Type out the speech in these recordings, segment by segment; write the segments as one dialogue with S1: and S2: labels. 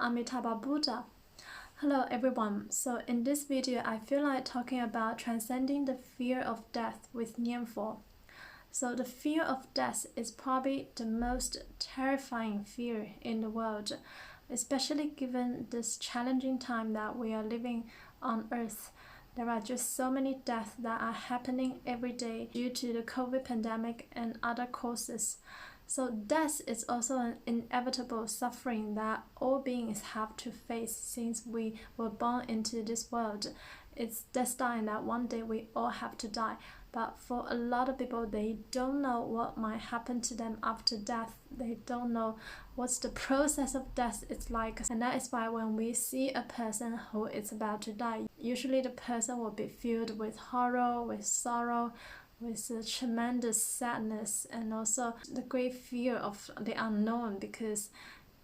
S1: Amitabha Buddha. Hello everyone. So in this video, I feel like talking about transcending the fear of death with Nianfo. So the fear of death is probably the most terrifying fear in the world, especially given this challenging time that we are living on Earth. There are just so many deaths that are happening every day due to the COVID pandemic and other causes. So death is also an inevitable suffering that all beings have to face since we were born into this world. It's destined that one day we all have to die. But for a lot of people, they don't know what might happen to them after death. They don't know what's the process of death is like. And that is why when we see a person who is about to die, usually the person will be filled with horror, with sorrow, with a tremendous sadness, and also the great fear of the unknown, because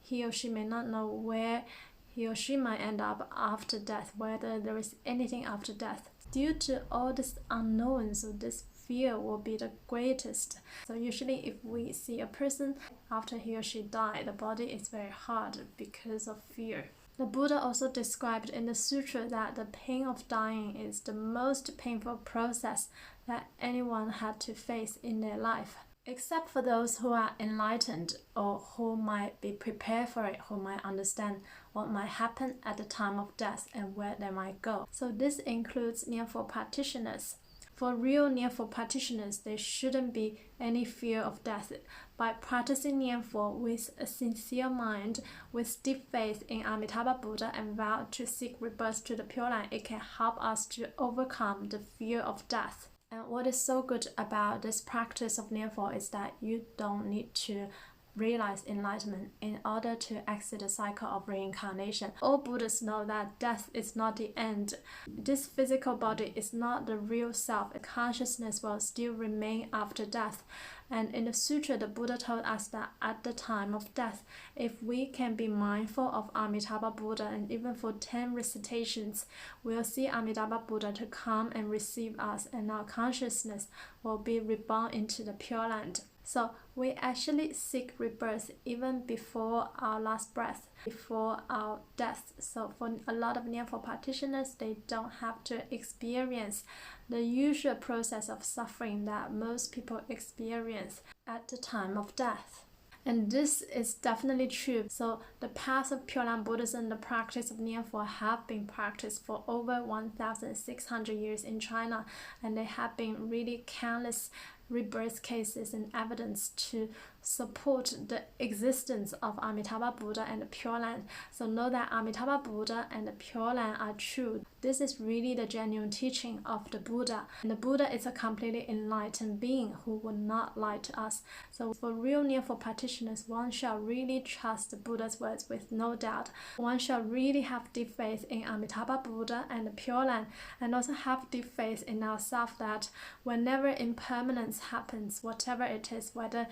S1: he or she may not know where he or she might end up after death, whether there is anything after death. Due to all this unknown, so this fear will be the greatest. So usually if we see a person after he or she died, the body is very hard because of fear. The Buddha also described in the sutra that the pain of dying is the most painful process that anyone had to face in their life, except for those who are enlightened or who might be prepared for it, who might understand what might happen at the time of death and where they might go. So this includes Nianfo practitioners. For real Nianfo practitioners, there shouldn't be any fear of death. By practicing Nianfo with a sincere mind, with deep faith in Amitabha Buddha and vow to seek rebirth to the Pure Land, it can help us to overcome the fear of death. And what is so good about this practice of Nianfo is that you don't need to realize enlightenment in order to exit the cycle of reincarnation. All Buddhists know that death is not the end. This physical body is not the real self. Consciousness will still remain after death. And in the sutra, the Buddha told us that at the time of death, if we can be mindful of Amitabha Buddha, and even for 10 recitations, we'll see Amitabha Buddha to come and receive us, and our consciousness will be reborn into the Pure Land. So we actually seek rebirth even before our last breath, before our death. So for a lot of Nianfo practitioners, they don't have to experience the usual process of suffering that most people experience at the time of death. And this is definitely true. So the path of Pure Land Buddhism, the practice of Nianfo, have been practiced for over 1,600 years in China, and there have been really countless rebirth cases and evidence to support the existence of Amitabha Buddha and the Pure Land. So know that Amitabha Buddha and the Pure Land are true. This is really the genuine teaching of the Buddha. And the Buddha is a completely enlightened being who will not lie to us. So for real Nianfo practitioners, one shall really trust the Buddha's words with no doubt. One shall really have deep faith in Amitabha Buddha and the Pure Land, and also have deep faith in ourselves that whenever impermanence happens, whatever it is, whether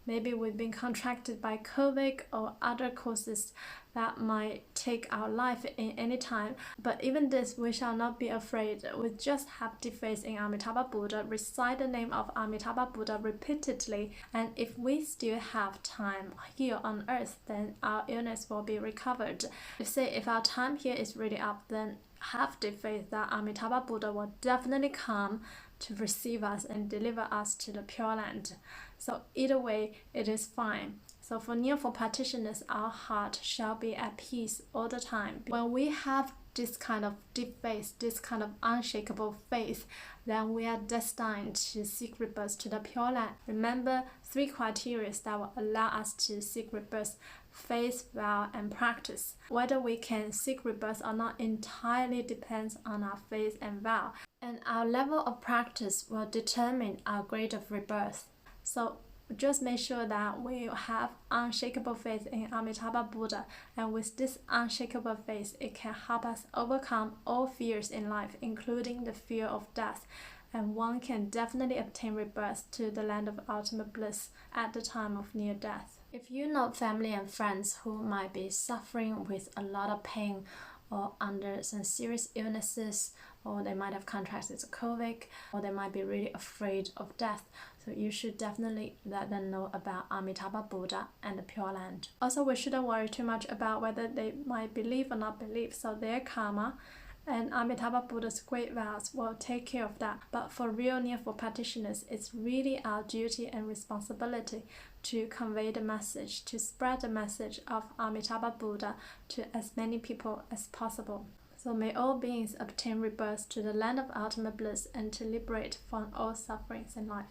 S1: maybe we've been contracted by COVID or other causes that might take our life in any time. But even this, we shall not be afraid. We just have deep faith in Amitabha Buddha, recite the name of Amitabha Buddha repeatedly, and if we still have time here on earth, then our illness will be recovered. If our time here is really up, then have the faith that Amitabha Buddha will definitely come to receive us and deliver us to the Pure Land. So either way, it is fine. So for Nianfo practitioners, our heart shall be at peace all the time. When we have this kind of deep faith, this kind of unshakable faith, then we are destined to seek rebirth to the Pure Land. Remember 3 criteria that will allow us to seek rebirth: faith, vow, and practice. Whether we can seek rebirth or not entirely depends on our faith and vow. And our level of practice will determine our grade of rebirth. So just make sure that we have unshakable faith in Amitabha Buddha, and with this unshakable faith, it can help us overcome all fears in life, including the fear of death, and one can definitely obtain rebirth to the land of ultimate bliss at the time of near death. If you know family and friends who might be suffering with a lot of pain or under some serious illnesses, or they might have contracted COVID, or they might be really afraid of death, So you should definitely let them know about Amitabha Buddha and the Pure Land. Also, we shouldn't worry too much about whether they might believe or not believe. So their karma and Amitabha Buddha's great vows will take care of that. But for real Nianfo practitioners, it's really our duty and responsibility to convey the message, to spread the message of Amitabha Buddha to as many people as possible. So may all beings obtain rebirth to the land of ultimate bliss and to liberate from all sufferings in life.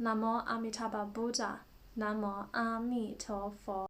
S1: Namo Amitabha Buddha. Namo Amituofo.